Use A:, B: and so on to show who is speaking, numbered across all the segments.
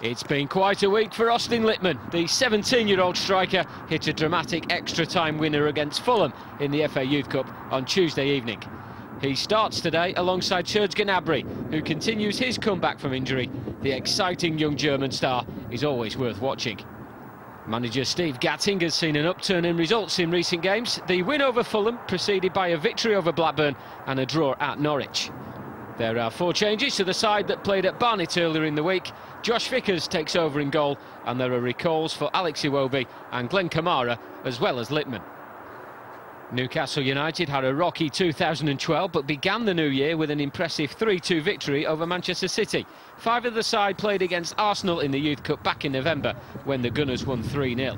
A: It's been quite a week for Austin Littman. The 17-year-old striker hit a dramatic extra-time winner against Fulham in the FA Youth Cup on Tuesday evening. He starts today alongside Gnabry, who continues his comeback from injury. The exciting young German star is always worth watching. Manager Steve Gatting has seen an upturn in results in recent games. The win over Fulham preceded by a victory over Blackburn and a draw at Norwich. There are 4 changes to the side that played at Barnet earlier in the week. Josh Vickers takes over in goal, and there are recalls for Alex Iwobi and Glenn Kamara, as well as Littman. Newcastle United had a rocky 2012, but began the new year with an impressive 3-2 victory over Manchester City. 5 of the side played against Arsenal in the Youth Cup back in November, when the Gunners won 3-0.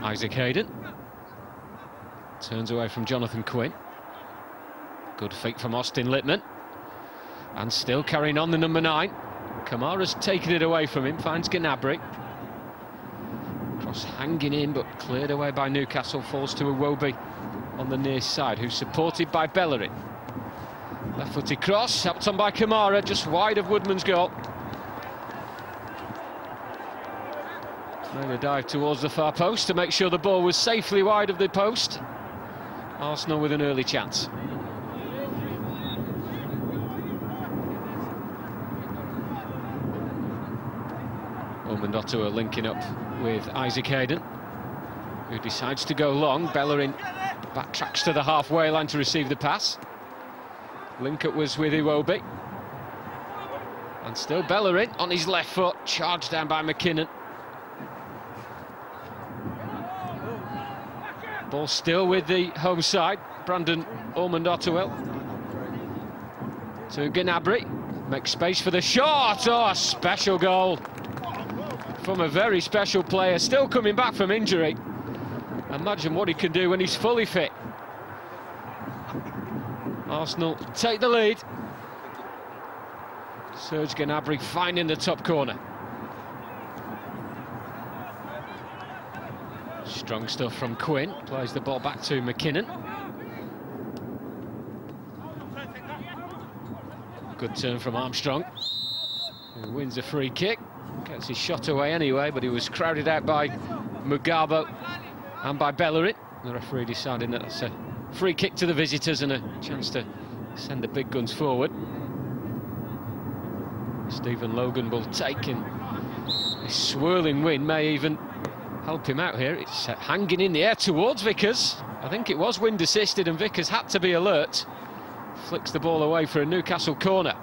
A: Isaac Hayden turns away from Jonathan Quinn. Good feet from Austin Littman. And still carrying on the number 9. Kamara's taken it away from him, finds Gnabry. Cross hanging in, but cleared away by Newcastle, falls to Iwobi on the near side, who's supported by Bellerin. Left-footed cross, helped on by Kamara, just wide of Woodman's goal. Made a dive towards the far post to make sure the ball was safely wide of the post. Arsenal with an early chance. Otoa linking up with Isaac Hayden, who decides to go long. Bellerin backtracks to the halfway line to receive the pass. Link-up was with Iwobi. And still Bellerin on his left foot, charged down by McKinnon. Ball still with the home side. Brandon Otoa to Gnabry. Makes space for the shot. Oh, a special goal from a very special player, still coming back from injury. Imagine what he can do when he's fully fit. Arsenal take the lead. Serge Gnabry finding the top corner. Strong stuff from Quinn, plays the ball back to McKinnon. Good turn from Armstrong, who wins a free kick. Gets his shot away anyway, but he was crowded out by Mugabe and by Bellerin. The referee deciding that that's a free kick to the visitors and a chance to send the big guns forward. Stephen Logan will take, and this swirling wind may even help him out here. It's hanging in the air towards Vickers. I think it was wind assisted, and Vickers had to be alert. Flicks the ball away for a Newcastle corner.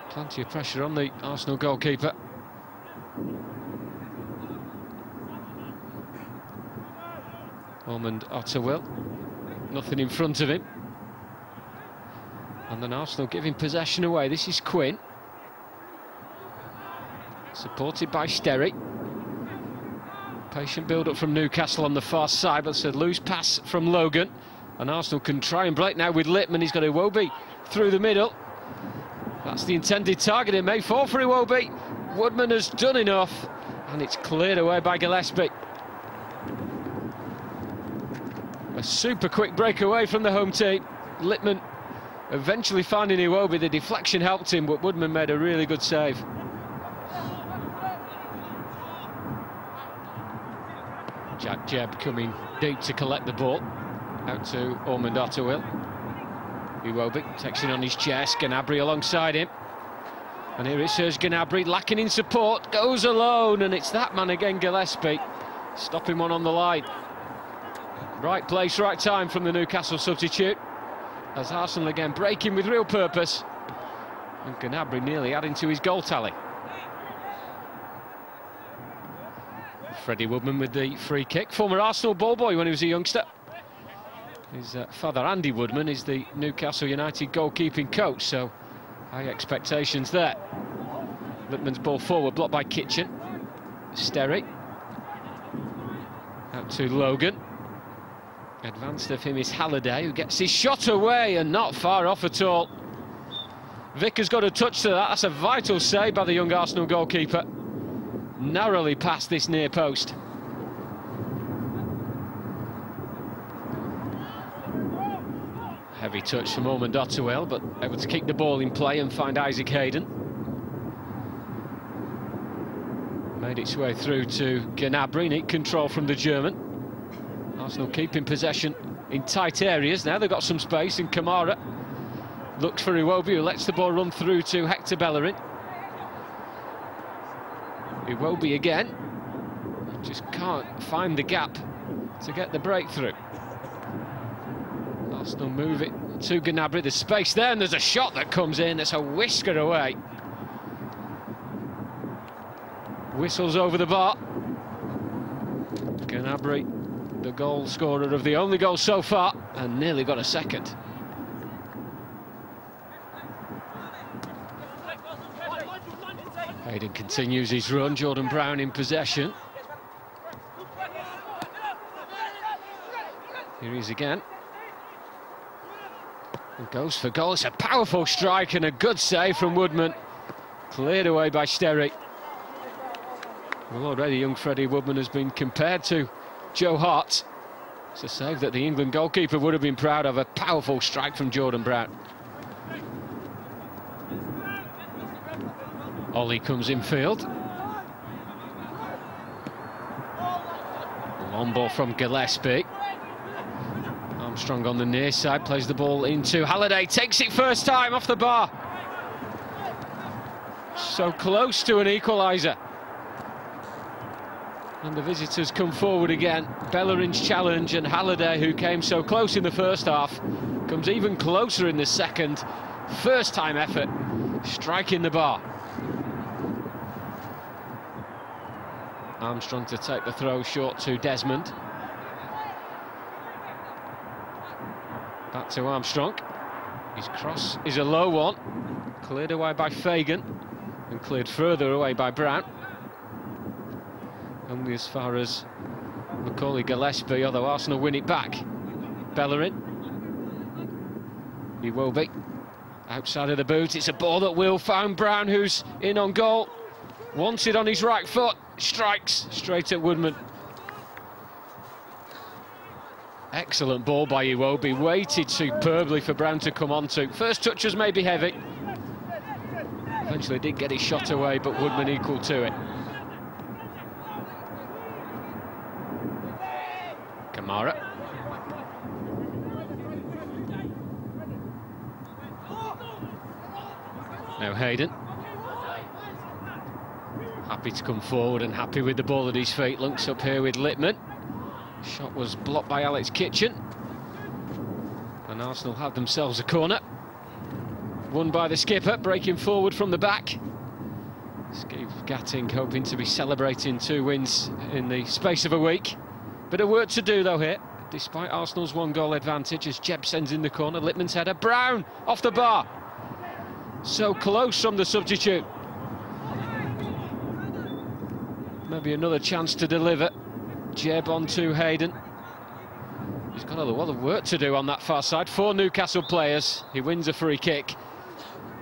A: Plenty of pressure on the Arsenal goalkeeper. Otoa, nothing in front of him. And then Arsenal giving possession away. This is Quinn, supported by Sterry. Patient build-up from Newcastle on the far side, but it's a loose pass from Logan. And Arsenal can try and break now with Littman. He's got Iwobi through the middle. That's the intended target. It may fall for Iwobi. Woodman has done enough, and it's cleared away by Gillespie. A super quick breakaway from the home team. Littman eventually finding Iwobi. The deflection helped him, but Woodman made a really good save. Jack Jebb coming deep to collect the ball. Out to Otoa. Iwobi takes it on his chest, Gnabry alongside him. And here it says Gnabry, lacking in support, goes alone, and it's that man again, Gillespie, stopping one on the line. Right place, right time from the Newcastle substitute, as Arsenal again breaking with real purpose. And Gnabry nearly adding to his goal tally. Freddie Woodman with the free kick, former Arsenal ball boy when he was a youngster. His father, Andy Woodman, is the Newcastle United goalkeeping coach, so high expectations there. Littman's ball forward, blocked by Kitchen. Sterry. Out to Logan. Advanced of him is Halliday, who gets his shot away and not far off at all. Vickers got a touch to that. That's a vital save by the young Arsenal goalkeeper. Narrowly past this near post. Heavy touch from Ormond Ottawell, but able to keep the ball in play and find Isaac Hayden. Made its way through to Gnabry, neat control from the German. Arsenal keeping possession in tight areas. Now they've got some space, and Kamara looks for Iwobi, who lets the ball run through to Hector Bellerin. Iwobi again, just can't find the gap to get the breakthrough. Arsenal move it to Gnabry, there's space there, and there's a shot that comes in, it's a whisker away. Whistles over the bar. Gnabry, the goal scorer of the only goal so far, and nearly got a second. Hayden continues his run, Jordan Brown in possession. Here he is again. And goes for goal. It's a powerful strike and a good save from Woodman. Cleared away by Sterry. Well, already young Freddie Woodman has been compared to Joe Hart. It's a save that the England goalkeeper would have been proud of. A powerful strike from Jordan Brown. Ollie comes infield. Long ball from Gillespie. Armstrong on the near side, plays the ball into Halliday, takes it first time off the bar. So close to an equaliser. And the visitors come forward again. Bellerin's challenge, and Halliday, who came so close in the first half, comes even closer in the second. First time effort, striking the bar. Armstrong to take the throw short to Desmond. Back to Armstrong. His cross is a low one. Cleared away by Fagan, and cleared further away by Brown. Only as far as Macaulay Gillespie, although Arsenal win it back. Bellerin. He will be. Outside of the boot, it's a ball that will find Brown, who's in on goal. Wants it on his right foot. Strikes straight at Woodman. Excellent ball by Iwobi, waited superbly for Brown to come onto. First touch was maybe heavy. Eventually did get his shot away, but Woodman equal to it. Kamara. Now Hayden. Happy to come forward and happy with the ball at his feet. Lunks up here with Littman. Shot was blocked by Alex Kitchen. And Arsenal have themselves a corner. Won by the skipper, breaking forward from the back. Steve Gatting hoping to be celebrating 2 wins in the space of a week. Bit of work to do though here, despite Arsenal's 1-goal advantage, as Jeb sends in the corner. Littman's header, Brown off the bar. So close from the substitute. Maybe another chance to deliver. Jeb on to Hayden. He's got a lot of work to do on that far side. 4 Newcastle players. He wins a free kick.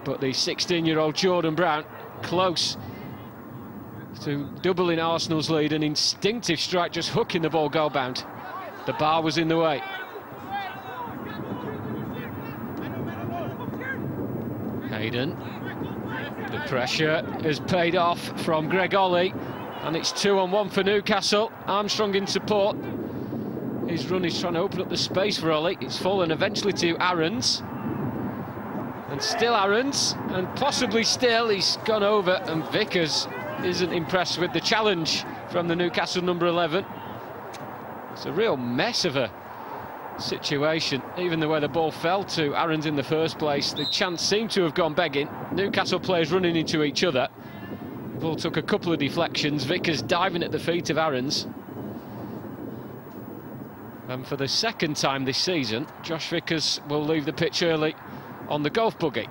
A: But the 16-year-old Jordan Brown, close to doubling Arsenal's lead. An instinctive strike, just hooking the ball goal-bound. The bar was in the way. Hayden. The pressure has paid off from Greg Ollie. And it's 2-on-1 for Newcastle. Armstrong in support. His run is trying to open up the space for Ollie. It's fallen eventually to Aarons. And still Aarons. And possibly still he's gone over. And Vickers isn't impressed with the challenge from the Newcastle number 11. It's a real mess of a situation. Even the way the ball fell to Aarons in the first place. The chance seemed to have gone begging. Newcastle players running into each other. The ball took a couple of deflections. Vickers diving at the feet of Aarons. And for the second time this season, Josh Vickers will leave the pitch early on the golf buggy.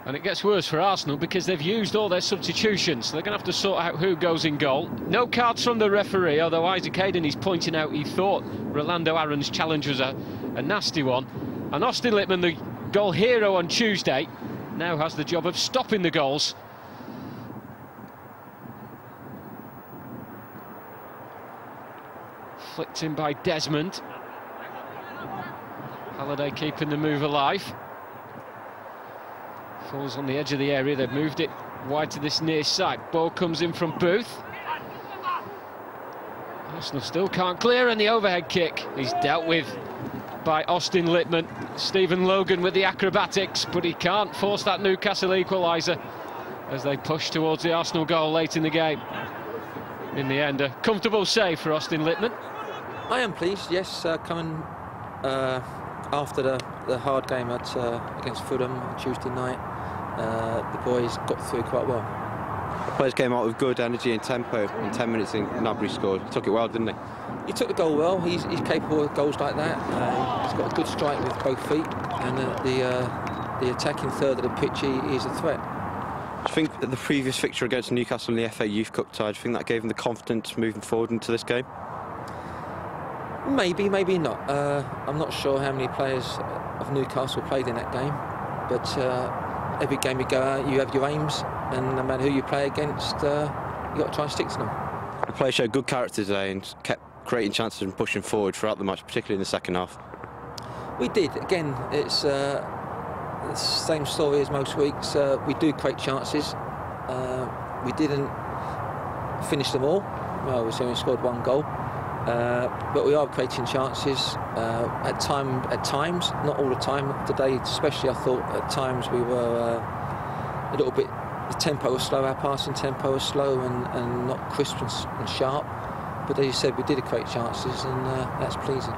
A: And it gets worse for Arsenal because they've used all their substitutions. So they're going to have to sort out who goes in goal. No cards from the referee, although Isaac Hayden is pointing out he thought Rolando Aaron's challenge was a nasty one. And Austin Littman, the goal hero on Tuesday, now has the job of stopping the goals. Flicked in by Desmond. Halliday keeping the move alive. Falls on the edge of the area, they've moved it wide to this near side. Ball comes in from Booth. Arsenal still can't clear, and the overhead kick is dealt with by Austin Littman. Stephen Logan with the acrobatics, but he can't force that Newcastle equaliser as they push towards the Arsenal goal late in the game. In the end, a comfortable save for Austin Littman.
B: I am pleased, yes, coming after the hard game against Fulham on Tuesday night. The boys got through quite well.
C: The players came out with good energy and tempo. In 10 minutes, Gnabry scored. He took it well, didn't he?
B: He took the goal well. He's capable of goals like that. He's got a good strike with both feet, and the attacking third of the pitch, he is a threat.
C: Do you think that the previous fixture against Newcastle in the FA Youth Cup tie, do you think that gave him the confidence moving forward into this game?
B: Maybe, maybe not. I'm not sure how many players of Newcastle played in that game, but every game you go out, you have your aims, and no matter who you play against, you've got to try and stick to them.
C: The players showed good character today and kept creating chances and pushing forward throughout the match, particularly in the second half.
B: We did. Again, it's the same story as most weeks. We do create chances. We didn't finish them all. Well, we only scored one goal. But we are creating chances at times, not all the time. Today, especially, I thought at times we were a little bit. The tempo was slow. Our passing tempo was slow and not crisp and sharp. But as you said, we did create chances, and that's pleasing.